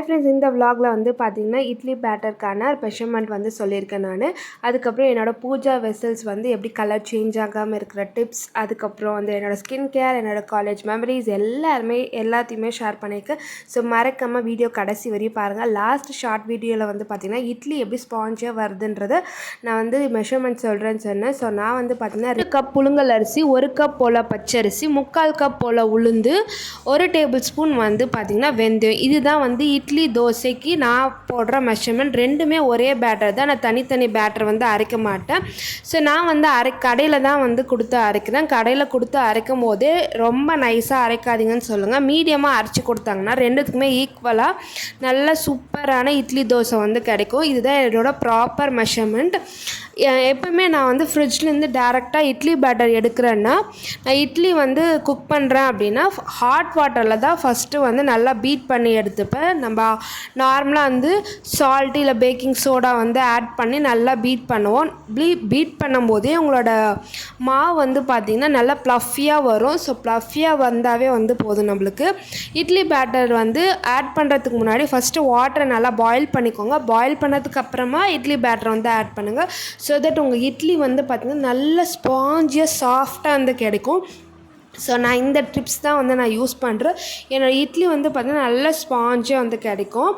Hi friends, இந்த விலாகில் வந்து பார்த்திங்கன்னா இட்லி பேட்டருக்கான மெஷர்மெண்ட் வந்து சொல்லியிருக்கேன் நான். அதுக்கப்புறம் என்னோடய பூஜா வெசல்ஸ் வந்து எப்படி கலர் சேஞ்ச் ஆகாமல் இருக்கிற டிப்ஸ், அதுக்கப்புறம் வந்து என்னோடய ஸ்கின் கேர், என்னோடய காலேஜ் மெமரிஸ் எல்லாத்தையுமே ஷேர் பண்ணியிருக்கேன். ஸோ மறக்காமல் வீடியோ கடைசி வரையும் பாருங்கள். லாஸ்ட் ஷார்ட் வீடியோவில் வந்து பார்த்திங்கன்னா இட்லி எப்படி ஸ்பாஞ்சாக வருதுன்றதை நான் வந்து மெஷர்மெண்ட் சொல்கிறேன்னு சொன்னேன். ஸோ நான் வந்து பார்த்திங்கன்னா 2 கப் புழுங்கல் அரிசி, 1 கப் போல் பச்சரிசி, 3/4 கப் போல் உளுந்து, 1 டேபிள் ஸ்பூன் வந்து பார்த்திங்கன்னா வெந்தயம். இதுதான் வந்து இட்லி தோசைக்கு நான் போடுற மெஷர்மெண்ட். ரெண்டுமே ஒரே பேட்டர் தான். நான் தனித்தனி பேட்டர் வந்து அரைக்க மாட்டேன். ஸோ நான் வந்து கடையில் தான் வந்து கொடுத்து அரைக்கிறேன். கடையில் கொடுத்து அரைக்கும் போதே ரொம்ப நைஸாக அரைக்காதீங்கன்னு சொல்லுங்கள். மீடியமாக அரைச்சி கொடுத்தாங்கன்னா ரெண்டுத்துக்குமே ஈக்குவலாக நல்ல சூப்பரான இட்லி தோசை வந்து கிடைக்கும். இதுதான் என்னோட ப்ராப்பர் மெஷர்மெண்ட். எப்போவுமே நான் வந்து ஃப்ரிட்ஜ்லேருந்து டேரெக்டாக இட்லி பேட்டர் எடுக்கிறேன்னா, நான் இட்லி வந்து குக் பண்ணுறேன் அப்படின்னா ஹாட் வாட்டரில் தான் ஃபஸ்ட்டு வந்து நல்லா பீட் பண்ணி எடுத்துப்பேன். நம்ம நார்மலாக வந்து சால்ட்டு இல்லை பேக்கிங் சோடா வந்து ஆட் பண்ணி நல்லா பீட் பண்ணுவோம். பீட் பண்ணும்போதே உங்களோட மாவு வந்து பார்த்திங்கன்னா நல்லா ப்ளஃபியாக வரும். ஸோ ப்ளஃபியாக வந்தாவே வந்து போதும் நம்மளுக்கு. இட்லி பேட்டர் வந்து ஆட் பண்ணுறதுக்கு முன்னாடி ஃபஸ்ட்டு வாட்டரை நல்லா பாயில் பண்ணிக்கோங்க. பாயில் பண்ணதுக்கு அப்புறமா இட்லி பேட்டரை வந்து ஆட் பண்ணுங்கள். ஸோ தட் உங்கள் இட்லி வந்து பார்த்திங்கன்னா நல்ல ஸ்பாஞ்சியாக சாஃப்டாக வந்து கிடைக்கும். ஸோ நான் இந்த ட்ரிப்ஸ் தான் வந்து நான் யூஸ் பண்ணுறேன். என்னோடய இட்லி வந்து பார்த்திங்கன்னா நல்ல ஸ்பாஞ்சாக வந்து கிடைக்கும்.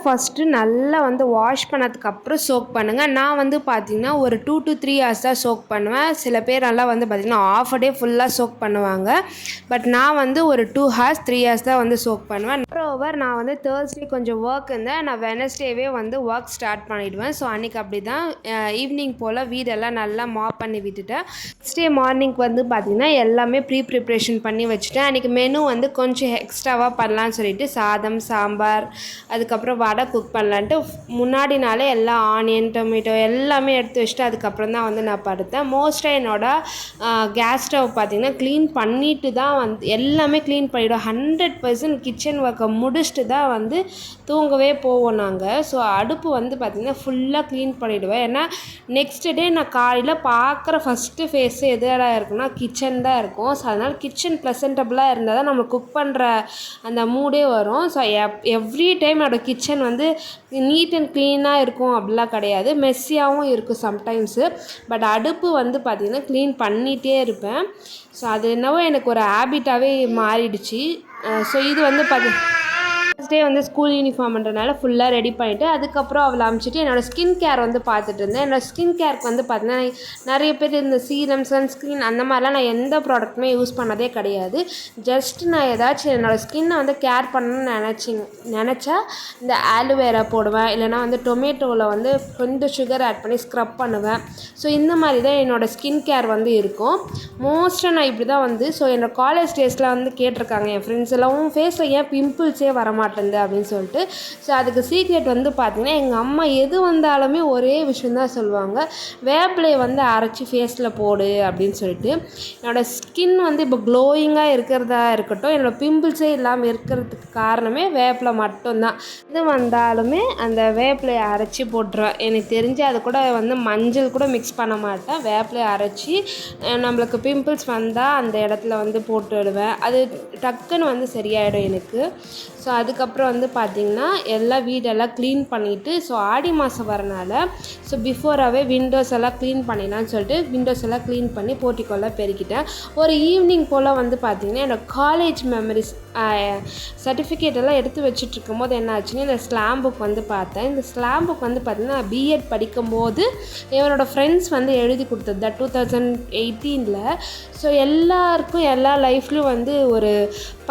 ஃபஸ்ட்டு நல்லா வந்து வாஷ் பண்ணதுக்கப்புறம் சோக் பண்ணுங்கள். நான் வந்து பார்த்திங்கன்னா ஒரு 2 to 3 hours தான் சோக் பண்ணுவேன். சில பேர் நல்லா வந்து பார்த்திங்கன்னா ஆஃப் அ டே ஃபுல்லாக சோக் பண்ணுவாங்க. பட் நான் வந்து ஒரு 2 hours 3 hours தான் வந்து சோக் பண்ணுவேன். ஓவர் நான் வந்து தேர்ஸ்டே கொஞ்சம் ஒர்க் இருந்தேன். நான் வெனஸ்டேவே வந்து ஒர்க் ஸ்டார்ட் பண்ணிவிடுவேன். ஸோ அன்றைக்கி அப்படி தான் ஈவினிங் போல் வீடெல்லாம் நல்லா மாப் பண்ணி விட்டுட்டேன். நெக்ஸ்ட் டே மார்னிங் வந்து பார்த்திங்கன்னா எல்லாமே ப்ரிப்ரேஷன் பண்ணி வச்சுட்டேன். அன்றைக்கி மெனு வந்து கொஞ்சம் எக்ஸ்ட்ராவாக பண்ணலான்னு சொல்லிட்டு சாதம், சாம்பார், அதுக்கப்புறம் வடை குக் பண்ணலான்ட்டு முன்னாடி நாளே எல்லா ஆனியன், டொமேட்டோ எல்லாமே எடுத்து வச்சுட்டு அதுக்கப்புறம் தான் வந்து நான் படுத்தேன். மோஸ்ட்டாக என்னோடய கேஸ் ஸ்டவ் பார்த்திங்கன்னா க்ளீன் பண்ணிவிட்டு தான் வந்து எல்லாமே க்ளீன் பண்ணிவிடுவோம். 100% கிச்சன் ஒர்க்கை முடிச்சுட்டு தான் வந்து தூங்கவே போவோம் நாங்கள். ஸோ அடுப்பு வந்து பார்த்திங்கன்னா ஃபுல்லாக க்ளீன் பண்ணிவிடுவேன். ஏன்னா நெக்ஸ்ட் டே நான் காலையில் பார்க்குற ஃபஸ்ட்டு ஃபேஸு எதோட இருக்குன்னா கிச்சன் தான் இருக்கும். ஸோ அதனால் கிச்சன் ப்ளசன்டபுளாக இருந்தால் தான் நம்ம குக் பண்ணுற அந்த மூடே வரும். ஸோ எவ்ரி டைம் என்னோடய கிச்சன் வந்து நீட் அண்ட் க்ளீனாக இருக்கும் அப்படிலாம் கிடையாது. மெஸ்ஸியாகவும் இருக்கும் சம்டைம்ஸு. பட் அடுப்பு வந்து பார்த்திங்கன்னா க்ளீன் பண்ணிகிட்டே இருப்பேன். ஸோ அது என்னவோ எனக்கு ஒரு ஹேபிட்டாகவே மாறிடுச்சு. ஸோ இது வந்து ஃபஸ்ட் டே வந்து ஸ்கூல் யூனிஃபார்ம்ன்றனால ஃபுல்லாக ரெடி பண்ணிவிட்டு அதுக்கப்புறம் அவளை அனுப்பிச்சிட்டு என்னோடய ஸ்கின் கேர் வந்து பார்த்துட்டு இருந்தேன். என்னோடய ஸ்கின் கேருக்கு வந்து பார்த்தீங்கன்னா நிறைய பேர் இந்த சீரம், சன்ஸ்க்ரீன் அந்த மாதிரிலாம் நான் எந்த ப்ராடக்ட்டுமே யூஸ் பண்ணதே கிடையாது. ஜஸ்ட் நான் ஏதாச்சும் என்னோடய ஸ்கின்னை வந்து கேர் பண்ணணும்னு நினச்சா இந்த ஆலோவேரா போடுவேன். இல்லைனா வந்து டொமேட்டோவில் வந்து கொஞ்சம் சுகர் ஆட் பண்ணி ஸ்க்ரப் பண்ணுவேன். ஸோ இந்த மாதிரி தான் என்னோடய ஸ்கின் கேர் வந்து இருக்கும். மோஸ்ட்டாக நான் இப்படி தான் வந்து என்னோடய காலேஜ் டேஸில் வந்து கேட்டிருக்காங்க என் ஃப்ரெண்ட்ஸ் எல்லாம், ஃபேஸில் ஏன் பிம்பிள்ஸே வரமாட்டேங்குது அப்படின்னு சொல்லிட்டு. ஸோ அதுக்கு சீக்ரெட் வந்து பார்த்திங்கன்னா எங்கள் அம்மா எது வந்தாலுமே ஒரே விஷயந்தான் சொல்லுவாங்க, வேப்பிலையை வந்து அரைச்சி ஃபேஸில் போடு அப்படின்னு சொல்லிட்டு. என்னோடய ஸ்கின் வந்து இப்போ க்ளோயிங்காக இருக்கிறதா இருக்கட்டும், என்னோடய பிம்பிள்ஸே இல்லாமல் இருக்கிறதுக்கு காரணமே வேப்பிலை மட்டும்தான். எது வந்தாலுமே அந்த வேப்பிலையை அரைச்சி போட்டுருவேன். எனக்கு தெரிஞ்சு அது கூட வந்து மஞ்சள் கூட மிக்ஸ் பண்ண மாட்டேன். வேப்பிலையை அரைச்சி நம்மளுக்கு பிம்பிள்ஸ் வந்தால் அந்த இடத்துல வந்து போட்டு விடுவேன். அது டக்குன்னு வந்து சரியாயிடும் எனக்கு. ஸோ அதுக்கப்புறம் வந்து பார்த்திங்கன்னா எல்லாம் வீடெல்லாம் க்ளீன் பண்ணிவிட்டு, ஸோ ஆடி மாதம் வரனால பிஃபோராகவே விண்டோஸ் எல்லாம் க்ளீன் பண்ணிடலான்னு சொல்லிட்டு விண்டோஸ் எல்லாம் க்ளீன் பண்ணி போர்ட்டிக்கோலாம் பெருக்கிட்டேன். ஒரு ஈவினிங் போல் வந்து பார்த்திங்கன்னா என்னோடய காலேஜ் மெமரிஸ் சர்டிஃபிகேட் எல்லாம் எடுத்து வச்சுட்ருக்கும் போது என்ன ஆச்சுன்னா இந்த ஸ்லாம் புக் வந்து பார்த்தேன். இந்த ஸ்லாம் புக் வந்து பார்த்திங்கன்னா பிஎட் படிக்கும்போது என்னோடய ஃப்ரெண்ட்ஸ் வந்து எழுதி கொடுத்தது தான் 2018. ஸோ எல்லாருக்கும் எல்லா லைஃப்லையும் வந்து ஒரு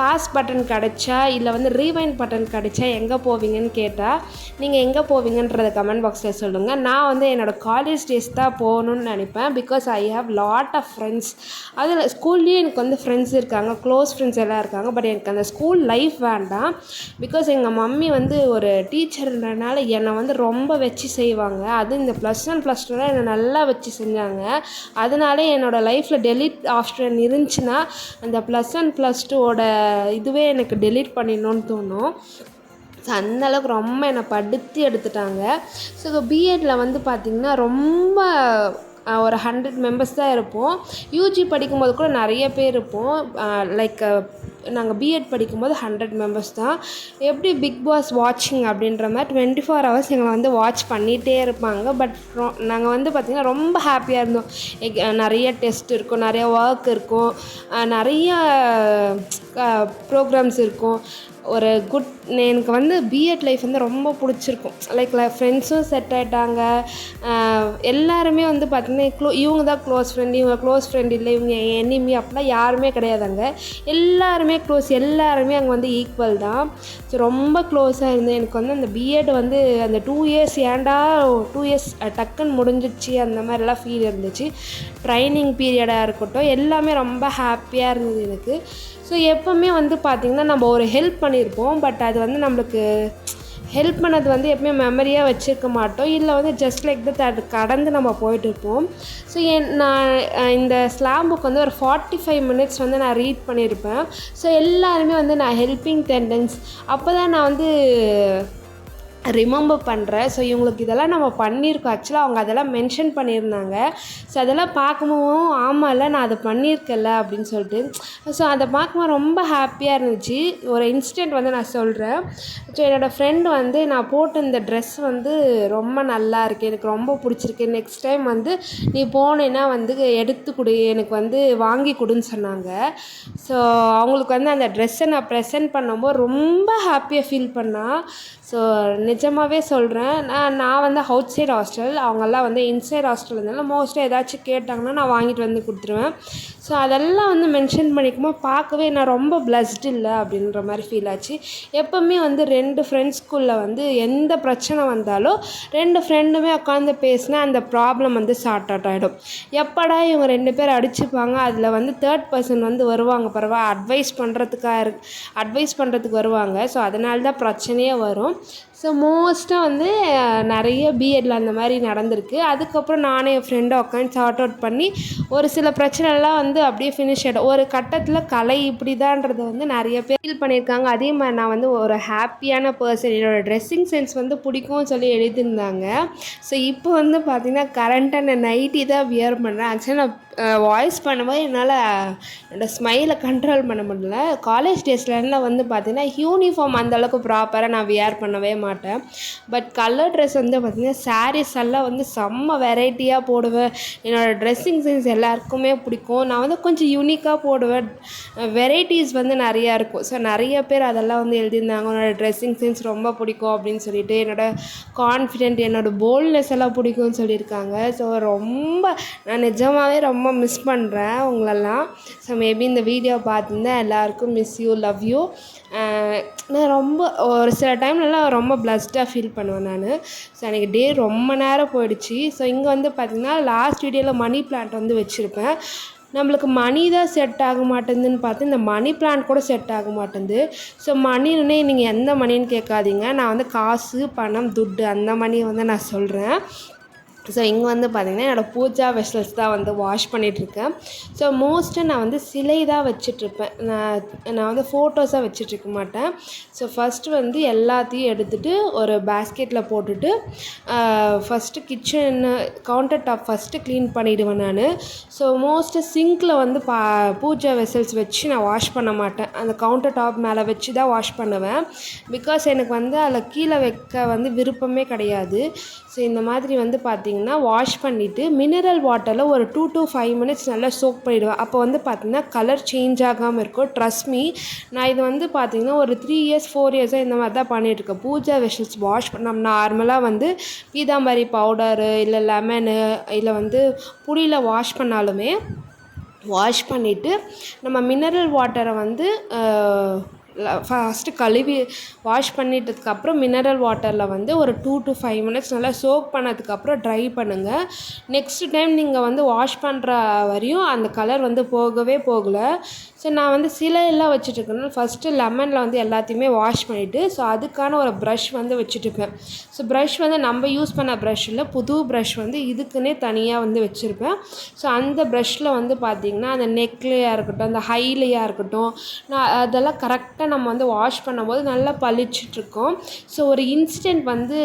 பாஸ் பட்டன் கிடச்சா இல்லை வந்து ரீவைண்ட் பட்டன் கிடச்சா எங்கே போவீங்கன்னு கேட்டால் நீங்கள் எங்கே போவீங்கன்றத கமெண்ட் பாக்ஸில் சொல்லுங்கள். நான் வந்து என்னோடய காலேஜ் டேஸ் தான் போகணுன்னு நினைப்பேன். Because I have lot of friends. அதில் ஸ்கூல்லேயும் எனக்கு வந்து ஃப்ரெண்ட்ஸ் இருக்காங்க, க்ளோஸ் ஃப்ரெண்ட்ஸ் எல்லாம் இருக்காங்க. பட் எனக்கு அந்த ஸ்கூல் லைஃப் வேண்டாம். பிகாஸ் எங்கள் மம்மி வந்து ஒரு டீச்சர்ன்றனால என்னை வந்து ரொம்ப வச்சு செய்வாங்க. அதுவும் இந்த +1 +2 என்னை நல்லா வச்சு செஞ்சாங்க. அதனாலே என்னோடய லைஃப்பில் டெலிட் ஆப்ஷன் இருந்துச்சுன்னா அந்த +1 +2 இதுவே எனக்கு டெலீட் பண்ணிடணும்னு தோணும். ஸோ அந்தளவுக்கு ரொம்ப என்னை படுத்தி எடுத்துட்டாங்க. ஸோ பிஎட்டில் வந்து பார்த்திங்கன்னா ரொம்ப ஒரு 100 மெம்பர்ஸ் தான் இருப்போம். யூஜி படிக்கும்போது கூட நிறைய பேர் இருப்போம். லைக் நாங்கள் பிஎட் படிக்கும்போது 100 மெம்பர்ஸ் தான். எப்படி பிக் பாஸ் வாட்சிங் அப்படின்ற மாதிரி 24 ஹவர்ஸ் எங்களை வந்து வாட்ச் பண்ணிகிட்டே இருப்பாங்க. பட் நாங்கள் வந்து பார்த்திங்கன்னா ரொம்ப ஹாப்பியாக இருந்தோம். நிறைய டெஸ்ட் இருக்கும், நிறைய ஒர்க் இருக்கும், நிறைய ப்ரோக்ராம்ஸ் இருக்கும். ஒரு எனக்கு வந்து பிஎட் லைஃப் வந்து ரொம்ப பிடிச்சிருக்கும். லைக் ஃப்ரெண்ட்ஸும் செட் ஆகிட்டாங்க. எல்லாருமே வந்து பார்த்திங்கன்னா இவங்க தான் க்ளோஸ் ஃப்ரெண்டு, இவங்க க்ளோஸ் ஃப்ரெண்ட் இல்லை, இவங்க எனிமி அப்படிலாம் யாருமே கிடையாதுங்க. எல்லாருமே எல்லாருமே அங்கே வந்து ஈக்குவல் தான். ஸோ ரொம்ப க்ளோஸாக இருந்தேன். எனக்கு வந்து அந்த பிஎட் வந்து அந்த 2 இயர்ஸ் ஏன்டா 2 இயர்ஸ் டக்குன்னு முடிஞ்சிச்சு அந்த மாதிரிலாம் ஃபீல் இருந்துச்சு. ட்ரைனிங் பீரியடாக இருக்கட்டும், எல்லாமே ரொம்ப ஹாப்பியாக இருந்தது எனக்கு. ஸோ எப்போவுமே வந்து பார்த்திங்கன்னா நம்ம ஒரு ஹெல்ப் பண்ணியிருப்போம். பட் அது வந்து நம்மளுக்கு ஹெல்ப் பண்ணது வந்து எப்பவுமே மெமரியாக வச்சுருக்க மாட்டோம். இல்லை வந்து ஜஸ்ட் லைக் தட் அது கடந்து நம்ம போயிட்டுருப்போம். ஸோ நான் இந்த ஸ்லாம் புக் வந்து ஒரு 45 மினிட்ஸ் வந்து நான் ரீட் பண்ணியிருப்பேன். ஸோ எல்லாருமே வந்து நான் ஹெல்பிங் டெண்டன்ஸ் அப்போ தான் நான் வந்து ரிமெம்பர் பண்ணுறேன். ஸோ இவங்களுக்கு இதெல்லாம் நம்ம பண்ணியிருக்கோம். ஆக்சுவலாக அவங்க அதெல்லாம் மென்ஷன் பண்ணியிருந்தாங்க. ஸோ அதெல்லாம் பார்க்கும்போதும் ஆமாம்ல நான் அதை பண்ணியிருக்கேன்ல அப்படின்னு சொல்லிட்டு ஸோ அதை பார்க்கும்போது ரொம்ப ஹாப்பியாக இருந்துச்சு. ஒரு இன்சிடெண்ட் வந்து நான் சொல்கிறேன். ஸோ என்னோடய ஃப்ரெண்டு வந்து நான் போட்ட இந்த ட்ரெஸ் வந்து ரொம்ப நல்லா இருக்குது, எனக்கு ரொம்ப பிடிச்சிருக்கு, நெக்ஸ்ட் டைம் வந்து நீ போனேன்னா வந்து எடுத்து கொடு, எனக்கு வந்து வாங்கி கொடுன்னு சொன்னாங்க. ஸோ அவங்களுக்கு வந்து அந்த ட்ரெஸ்ஸை நான் ப்ரெசென்ட் பண்ணும்போது ரொம்ப ஹாப்பியாக ஃபீல் பண்ணால். ஸோ நிஜமாகவே சொல்கிறேன், நான் வந்து அவுட் சைட் ஹாஸ்டல், அவங்கெல்லாம் வந்து இன்சைட் ஹாஸ்டல் இருந்தாலும் மோஸ்ட்டாக ஏதாச்சும் கேட்டாங்கன்னா நான் வாங்கிட்டு வந்து கொடுத்துருவேன். ஸோ அதெல்லாம் வந்து மென்ஷன் பண்ணிக்கும்போது பார்க்கவே நான் ரொம்ப பிளஸ்டு இல்லை அப்படின்ற மாதிரி ஃபீல் ஆச்சு. எப்போவுமே வந்து 2 ஃப்ரெண்ட்ஸ்குள்ளே வந்து எந்த பிரச்சனை வந்தாலும் 2 ஃப்ரெண்டுமே உட்காந்து பேசினா அந்த ப்ராப்ளம் வந்து சார்ட் அவுட் ஆகிடும். எப்படா இவங்க 2 பேர் அடிச்சுப்பாங்க, அதில் வந்து 3rd பர்சன் வந்து வருவாங்க அட்வைஸ் பண்ணுறதுக்கு வருவாங்க. ஸோ அதனால தான் பிரச்சனையே வரும். ஸோ மோஸ்ட்டாக வந்து நிறைய பிஎட்டில் அந்த மாதிரி நடந்திருக்கு. அதுக்கப்புறம் நானே என் ஃப்ரெண்டை உட்காந்து சார்ட் அவுட் பண்ணி ஒரு சில பிரச்சனைலாம் வந்து அப்படியே ஃபினிஷ் ஆகிடும். ஒரு கட்டத்தில் கலை இப்படி தான்றதை வந்து நிறைய பேர் ஃபீல் பண்ணியிருக்காங்க. அதே மாதிரி நான் வந்து ஒரு ஹாப்பியான பர்சன், என்னோடய ட்ரெஸ்ஸிங் சென்ஸ் வந்து பிடிக்கும்னு சொல்லி எழுதியிருந்தாங்க. ஸோ இப்போ வந்து பார்த்திங்கன்னா கரண்ட்டாக நான் நைட்டி தான் வியர் பண்ணுறேன். ஆக்சுவலாக நான் வாய்ஸ் பண்ணும்போது என்னால் என்னோடய ஸ்மைலை கண்ட்ரோல் பண்ண முடியல. காலேஜ் டேஸ்லலாம் வந்து பார்த்திங்கன்னா யூனிஃபார்ம் அந்தளவுக்கு ப்ராப்பராக நான் வியர் பண்ணவே மாட்டேன். பட் கலர் ட்ரெஸ் வந்து பார்த்திங்கன்னா சாரீஸ் எல்லாம் வந்து செம்ம வெரைட்டியாக போடுவேன். என்னோடய ட்ரெஸ்ஸிங் சென்ஸ் எல்லாருக்குமே பிடிக்கும். நான் வந்து கொஞ்சம் யூனிக்காக போடுவேன். வெரைட்டிஸ் வந்து நிறையா இருக்கும். ஸோ நிறைய பேர் அதெல்லாம் வந்து எழுதியிருந்தாங்க, என்னோடய ட்ரெஸ்ஸிங் சென்ஸ் ரொம்ப பிடிக்கும் அப்படின்னு சொல்லிட்டு. என்னோடய கான்ஃபிடென்ட், என்னோடய போல்ட்னஸ் எல்லாம் பிடிக்கும்னு சொல்லியிருக்காங்க. ஸோ ரொம்ப நான் நிஜமாகவே ரொம்ப மிஸ் பண்ணுறேன் உங்களெல்லாம். ஸோ மேபி இந்த வீடியோ பார்த்துருந்தேன் எல்லாருக்கும் மிஸ் யூ, லவ் யூ. நான் ரொம்ப ஒரு சில டைம்லலாம் ரொம்ப பிளஸ்டாக ஃபீல் பண்ணுவேன் நான். ஸோ எனக்கு டே ரொம்ப நேரம் போயிடுச்சு. ஸோ இங்கே வந்து பார்த்திங்கன்னா லாஸ்ட் வீடியோவில் மணி பிளான்ட் வந்து வச்சுருப்பேன். நம்மளுக்கு மணி தான் செட் ஆக மாட்டேங்குதுன்னு பார்த்து இந்த மணி பிளான்ட் கூட செட் ஆக மாட்டேங்குது. ஸோ மணின்னே நீங்கள் எந்த மணின்னு கேட்காதீங்க. நான் வந்து காசு, பணம், துட்டு அந்த மணியை வந்து நான் சொல்கிறேன். ஸோ இங்கே வந்து பார்த்திங்கன்னா என்னோடய பூஜா வெசல்ஸ் தான் வந்து வாஷ் பண்ணிகிட்ருக்கேன். ஸோ மோஸ்ட்டாக நான் வந்து சிலை தான் வச்சிட்ருப்பேன். நான் வந்து ஃபோட்டோஸாக வச்சிட்ருக்க மாட்டேன். ஸோ ஃபஸ்ட்டு வந்து எல்லாத்தையும் எடுத்துகிட்டு ஒரு பேஸ்கெட்டில் போட்டுட்டு first kitchen counter top first clean பண்ணிவிடுவேன் நான். ஸோ மோஸ்ட்டாக சிங்கில் வந்து பூஜா வெசல்ஸ் வச்சு நான் வாஷ் பண்ண மாட்டேன். அந்த கவுண்டர் டாப் மேலே வச்சு தான் வாஷ் பண்ணுவேன். பிகாஸ் எனக்கு வந்து அதில் கீழே வைக்க வந்து விருப்பமே கிடையாது. ஸோ இந்த மாதிரி வந்து பார்த்திங்கன்னா வாஷ் பண்ணிவிட்டு மினரல் வாட்டரில் ஒரு 2 to 5 மினிட்ஸ் நல்லா சோக் பண்ணிவிடுவேன். அப்போ வந்து பார்த்திங்கன்னா கலர் சேஞ்ச் ஆகாமல் இருக்கும். ட்ரஸ்ட் மீ, நான் இது வந்து பார்த்திங்கன்னா ஒரு 3 இயர்ஸ் 4 இயர்ஸாக இந்த மாதிரி தான் பண்ணிகிட்ருக்கேன். பூஜா வெசல்ஸ் வாஷ் பண்ண நம்ம நார்மலாக வந்து பீதாம்பரி பவுடரு இல்லை லெமனு இல்லை வந்து புளியில் வாஷ் பண்ணாலுமே வாஷ் பண்ணிவிட்டு நம்ம மினரல் வாட்டரை வந்து ஃபஸ்ட்டு கழுவி வாஷ் பண்ணிட்டதுக்கப்புறம் மினரல் வாட்டரில் வந்து ஒரு 2 to 5 மினிட்ஸ் நல்லா சோக் பண்ணதுக்கப்புறம் ட்ரை பண்ணுங்கள். நெக்ஸ்ட் டைம் நீங்கள் வந்து வாஷ் பண்ணுற வரையும் அந்த கலர் வந்து போகவே போகலை. ஸோ நான் வந்து சிலையெல்லாம் வச்சுட்ருக்கேன். ஃபஸ்ட்டு லெமனில் வந்து எல்லாத்தையுமே வாஷ் பண்ணிவிட்டு ஸோ அதுக்கான ஒரு ப்ரஷ் வந்து வச்சுட்டுருப்பேன். ஸோ ப்ரஷ் வந்து நம்ம யூஸ் பண்ண ப்ரஷ் இல்லை, புது ப்ரஷ் வந்து இதுக்குன்னே தனியாக வந்து வச்சுருப்பேன். ஸோ அந்த ப்ரஷ்ஷில் வந்து பார்த்திங்கன்னா அந்த நெக்லேயாக இருக்கட்டும், அந்த ஹைலேயாக இருக்கட்டும், நான் அதெல்லாம் கரெக்டாக கரெக்டாக நம்ம வந்து வாஷ் பண்ணும்போது நல்லா பளிச்சிட்ருக்கும். ஸோ ஒரு இன்சிடெண்ட் வந்து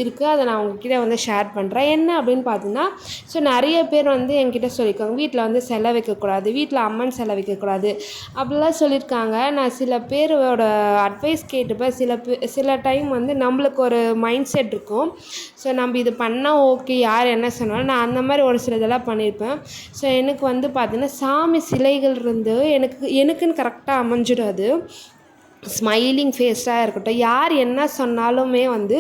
இருக்குது, அதை நான் உங்ககிட்ட வந்து ஷேர் பண்ணுறேன். என்ன அப்படின்னு பார்த்தீங்கன்னா, ஸோ நிறைய பேர் வந்து என்கிட்ட சொல்லியிருக்காங்க, வீட்டில் வந்து சிலை வைக்கக்கூடாது, வீட்டில் அம்மன் சிலை வைக்கக்கூடாது அப்படிலாம் சொல்லியிருக்காங்க. நான் சில பேரோட அட்வைஸ் கேட்டுப்பேன். சில டைம் வந்து நம்மளுக்கு ஒரு மைண்ட் செட் இருக்கும். ஸோ நம்ம இது பண்ணால் ஓகே, யார் என்ன சொன்னாலும் நான் அந்த மாதிரி ஒரு சில இதெல்லாம் பண்ணியிருப்பேன். ஸோ எனக்கு வந்து பார்த்திங்கன்னா சாமி சிலைகள் இருந்து எனக்குன்னு கரெக்டாக அமைஞ்சிடும். அது ஸ்மைலிங் ஃபேஸாக இருக்கட்டும், யார் என்ன சொன்னாலுமே வந்து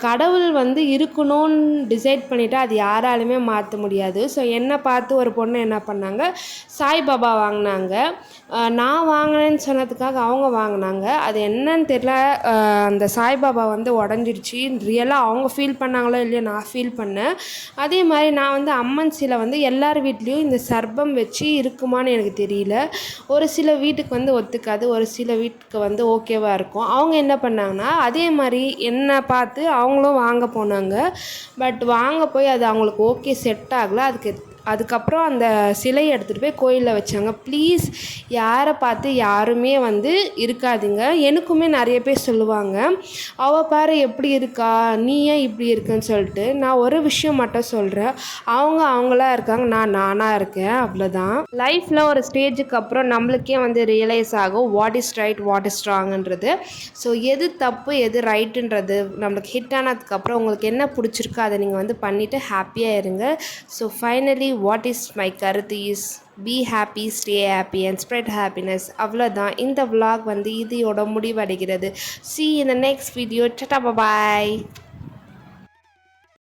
கடவுள் வந்து இருக்கணும்னு டிசைட் பண்ணிவிட்டு அது யாராலுமே மாற்ற முடியாது. ஸோ என்னை பார்த்து ஒரு பொண்ணு என்ன பண்ணாங்க, சாய்பாபா வாங்கினாங்க. நான் வாங்கினேன்னு சொன்னதுக்காக அவங்க வாங்கினாங்க. அது என்னன்னு தெரியல, அந்த சாய்பாபா வந்து உடஞ்சிடுச்சு. ரியலாக அவங்க ஃபீல் பண்ணாங்களோ இல்லையோ, நான் ஃபீல் பண்ணேன். அதே மாதிரி நான் வந்து அம்மன் சிலை வந்து எல்லார் வீட்லேயும் இந்த சர்பம் வச்சு இருக்குமான்னு எனக்கு தெரியல. ஒரு சில வீட்டுக்கு வந்து ஒத்துக்காது, ஒரு சில வீட்டுக்கு வந்து ஓகேவாக இருக்கும். அவங்க என்ன பண்ணாங்கன்னா, அதே மாதிரி என்னை பார்த்து அவங்களும் வாங்க போனாங்க. பட் வாங்க போய் அது அவங்களுக்கு ஓகே செட் ஆகலை. அதுக்கப்புறம் அந்த சிலையை எடுத்துகிட்டு போய் கோயிலில் வச்சாங்க. ப்ளீஸ் யாரை பார்த்து யாருமே வந்து இருக்காதீங்க. எனக்குமே நிறைய பேர் சொல்லுவாங்க, அவள் பாரு எப்படி இருக்கா, நீ ஏன் இப்படி இருக்குன்னு சொல்லிட்டு. நான் ஒரு விஷயம் மட்டும் சொல்கிறேன், அவங்களா இருக்காங்க, நான் நானாக இருக்கேன், அவ்வளோதான். லைஃப்பில் ஒரு ஸ்டேஜுக்கு அப்புறம் நம்மளுக்கே வந்து ரியலைஸ் ஆகும் what is right, what is ராங்குன்றது. ஸோ எது தப்பு எது ரைட்டுன்றது நம்மளுக்கு ஹிட் ஆனதுக்கப்புறம் உங்களுக்கு என்ன பிடிச்சிருக்கோ அதை நீங்கள் வந்து பண்ணிவிட்டு ஹாப்பியாக இருங்க. So finally what is my கருத்து is be happy, stay happy and spread happiness. அவ்வளோதான். இந்த vlog வந்து இதோட முடிவடைகிறது. See you in the next video. Tata, bye bye.